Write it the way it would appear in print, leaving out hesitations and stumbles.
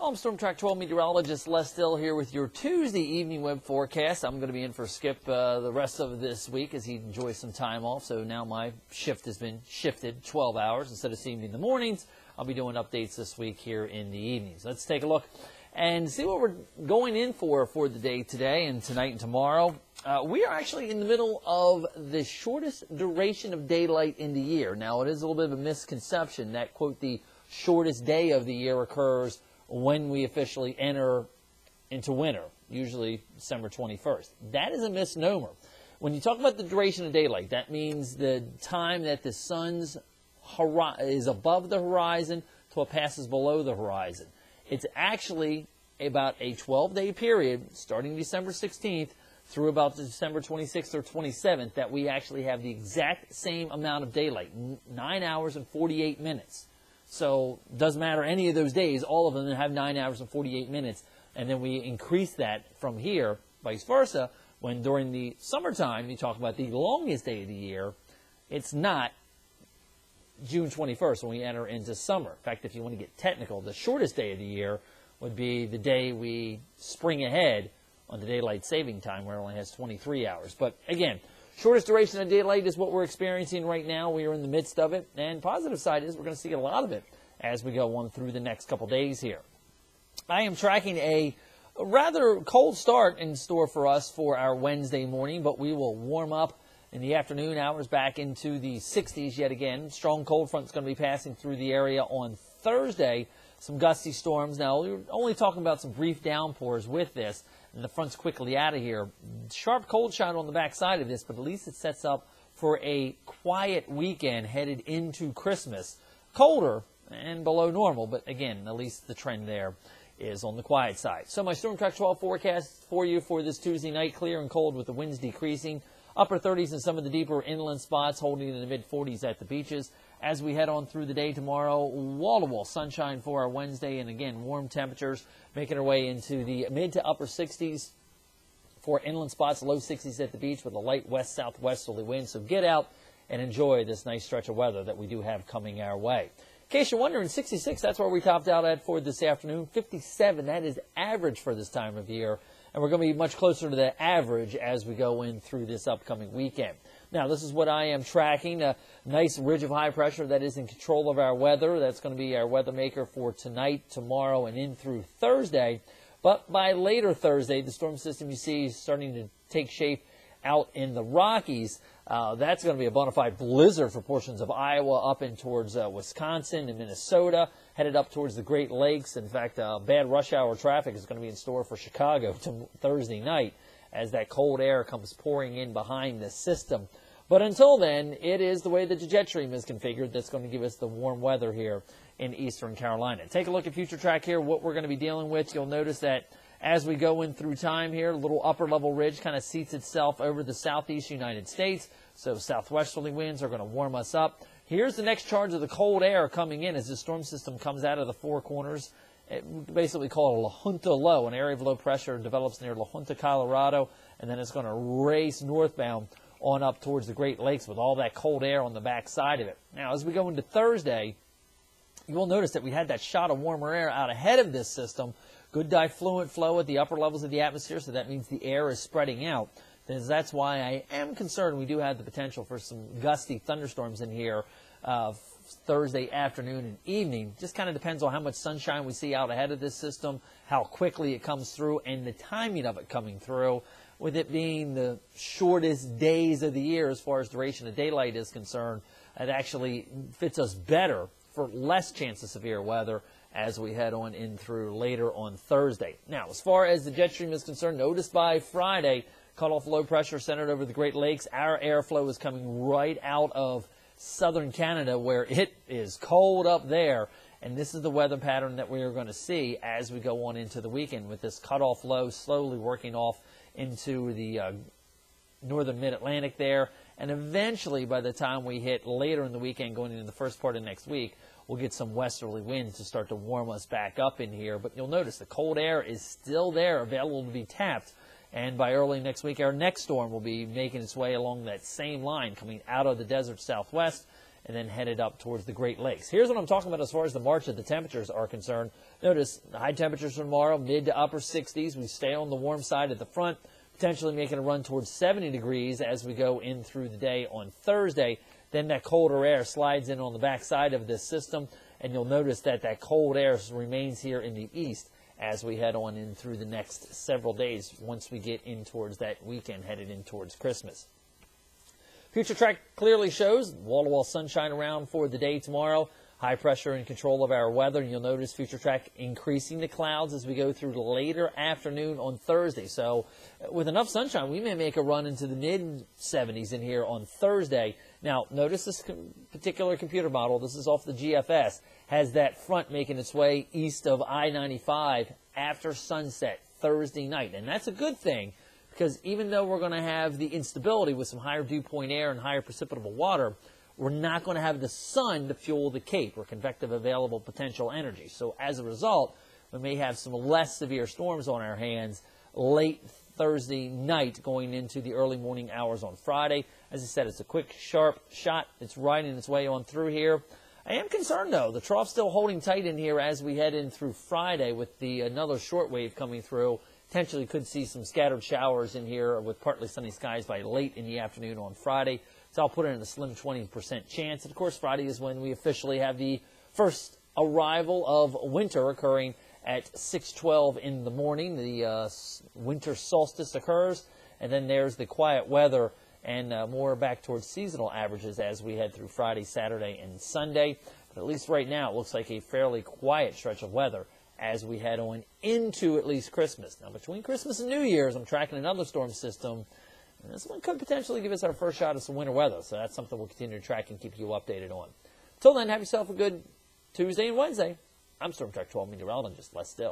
I'm Storm Track 12 meteorologist Les Still here with your Tuesday evening web forecast. I'm going to be in for Skip the rest of this week as he enjoys some time off. So now my shift has been shifted 12 hours. Instead of seeing me in the mornings, I'll be doing updates this week here in the evenings. Let's take a look and see what we're going in for the day today and tonight and tomorrow. We are actually in the middle of the shortest duration of daylight in the year. Now, it is a little bit of a misconception that, quote, the shortest day of the year occurs when we officially enter into winter, usually December 21st. That is a misnomer. When you talk about the duration of daylight, that means the time that the sun's is above the horizon till it passes below the horizon. It's actually about a 12-day period, starting December 16th through about December 26th or 27th, that we actually have the exact same amount of daylight, 9 hours and 48 minutes. So it doesn't matter any of those days, all of them have 9 hours and 48 minutes. And then we increase that from here, vice versa, when during the summertime, you talk about the longest day of the year, it's not June 21st when we enter into summer. In fact, if you want to get technical, the shortest day of the year would be the day we spring ahead on the daylight saving time, where it only has 23 hours. But again, shortest duration of daylight is what we're experiencing right now. We are in the midst of it. And positive side is we're going to see a lot of it as we go on through the next couple days here. I am tracking a rather cold start in store for us for our Wednesday morning, but we will warm up in the afternoon hours back into the 60s yet again. Strong cold front is going to be passing through the area on Thursday. Some gusty storms. Now, we're only talking about some brief downpours with this, and the front's quickly out of here. Sharp cold shot on the backside of this, but at least it sets up for a quiet weekend headed into Christmas. Colder and below normal, but again, at least the trend there is on the quiet side. So my Storm Track 12 forecast for you for this Tuesday night, clear and cold with the winds decreasing. Upper 30s in some of the deeper inland spots, holding in the mid-40s at the beaches. As we head on through the day tomorrow, wall-to-wall sunshine for our Wednesday, and again, warm temperatures making our way into the mid to upper 60s for inland spots, low 60s at the beach with a light west-southwesterly wind. So get out and enjoy this nice stretch of weather that we do have coming our way. In case you're wondering, 66, that's where we topped out at for this afternoon. 57, that is average for this time of year. And we're going to be much closer to the average as we go in through this upcoming weekend. Now, this is what I am tracking, a nice ridge of high pressure that is in control of our weather. That's going to be our weather maker for tonight, tomorrow, and in through Thursday. But by later Thursday, the storm system you see is starting to take shape out in the Rockies. That's going to be a bona fide blizzard for portions of Iowa up in towards Wisconsin and Minnesota, headed up towards the Great Lakes. In fact, bad rush hour traffic is going to be in store for Chicago Thursday night as that cold air comes pouring in behind the system. But until then, it is the way that the jet stream is configured that's going to give us the warm weather here in eastern Carolina. Take a look at Future Track here, what we're going to be dealing with. You'll notice that as we go in through time here, a little upper-level ridge kind of seats itself over the southeast United States. So southwesterly winds are going to warm us up. Here's the next charge of the cold air coming in as the storm system comes out of the Four Corners. It basically call it a La Junta low. An area of low pressure develops near La Junta, Colorado, and then it's going to race northbound on up towards the Great Lakes with all that cold air on the back side of it. Now, as we go into Thursday, you will notice that we had that shot of warmer air out ahead of this system. Good diffluent flow at the upper levels of the atmosphere, so that means the air is spreading out. That's why I am concerned we do have the potential for some gusty thunderstorms in here Thursday afternoon and evening. Just kind of depends on how much sunshine we see out ahead of this system, how quickly it comes through, and the timing of it coming through, with it being the shortest days of the year as far as duration of daylight is concerned. It actually fits us better for less chance of severe weather as we head on in through later on Thursday. Now, as far as the jet stream is concerned, notice by Friday, cutoff low pressure centered over the Great Lakes. Our airflow is coming right out of southern Canada where it is cold up there. And this is the weather pattern that we are going to see as we go on into the weekend, with this cutoff low slowly working off into the northern mid-Atlantic there. And eventually, by the time we hit later in the weekend, going into the first part of next week, we'll get some westerly winds to start to warm us back up in here. But you'll notice the cold air is still there, available to be tapped. And by early next week, our next storm will be making its way along that same line, coming out of the desert southwest and then headed up towards the Great Lakes. Here's what I'm talking about as far as the march of the temperatures are concerned. Notice the high temperatures for tomorrow, mid to upper 60s. We stay on the warm side at the front, potentially making a run towards 70 degrees as we go in through the day on Thursday. Then that colder air slides in on the back side of this system, and you'll notice that that cold air remains here in the east as we head on in through the next several days once we get in towards that weekend headed in towards Christmas. Future track clearly shows wall-to-wall sunshine around for the day tomorrow. High pressure in control of our weather. And you'll notice future track increasing the clouds as we go through the later afternoon on Thursday. So with enough sunshine, we may make a run into the mid-70s in here on Thursday. Now, notice this particular computer model. This is off the GFS. Has that front making its way east of I-95 after sunset Thursday night. And that's a good thing, because even though we're going to have the instability with some higher dew point air and higher precipitable water, we're not going to have the sun to fuel the CAPE, or convective available potential energy. So as a result, we may have some less severe storms on our hands late Thursday night going into the early morning hours on Friday. As I said, it's a quick, sharp shot. It's riding its way on through here. I am concerned, though. The trough's still holding tight in here as we head in through Friday with another short wave coming through. Potentially could see some scattered showers in here with partly sunny skies by late in the afternoon on Friday. So I'll put it in a slim 20% chance. And, of course, Friday is when we officially have the first arrival of winter occurring at 6:12 in the morning. The winter solstice occurs, and then there's the quiet weather and more back towards seasonal averages as we head through Friday, Saturday, and Sunday. But at least right now it looks like a fairly quiet stretch of weather as we head on into at least Christmas. Now, between Christmas and New Year's, I'm tracking another storm system, and this one could potentially give us our first shot of some winter weather, so that's something we'll continue to track and keep you updated on. Till then, have yourself a good Tuesday and Wednesday. I'm Storm Track 12 meteorologist Les Still.